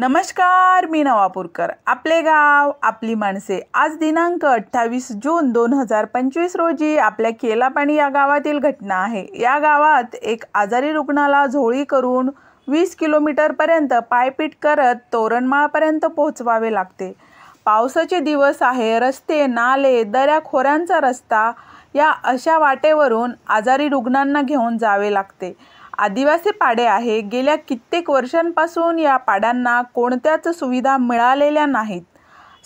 नमस्कार, मी नवापूरकर. आपले गाव आपली माणसे. आज दिनांक 28 जून 2025 रोजी आपल्या केलापाणी या गावातील घटना आहे. या गावात एक आजारी रुग्णाला झोळी करून 20 किलोमीटरपर्यंत पायपीट करत तोरणमाळपर्यंत पोहोचवावे लागते. पावसाचे दिवस आहे. रस्ते, नाले, दऱ्या खोऱ्यांचा रस्ता या अशा वाटेवरून आजारी रुग्णांना घेऊन जावे लागते. आदिवासी पाडे आहे. गेल्या कित्येक वर्षांपासून या पाड्यांना कोणत्याच सुविधा मिळालेल्या नाहीत.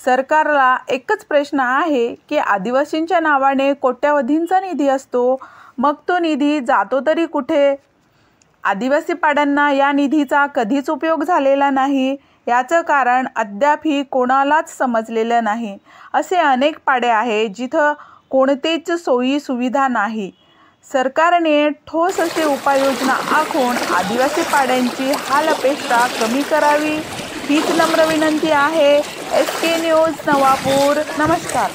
सरकारला एकच प्रश्न आहे की आदिवासींच्या नावाने कोट्यवधींचा निधी असतो, मग तो निधी जातो तरी कुठे? आदिवासी पाड्यांना या निधीचा कधीच उपयोग झालेला नाही. याचं कारण अद्यापही कोणालाच समजलेलं नाही. असे अनेक पाडे आहेत जिथं कोणतेच सोयी सुविधा नाही. सरकारने ठोस असे उपाययोजना आखून आदिवासी पाड्यांची हालअपेष्टा कमी करावी हीच नम्र विनंती आहे. SK news Navapur. नमस्कार.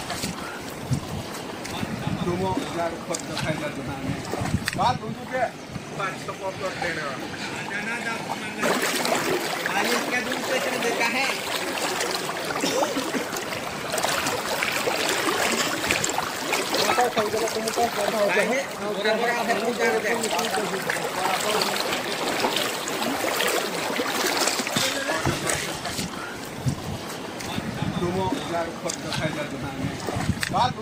Ba't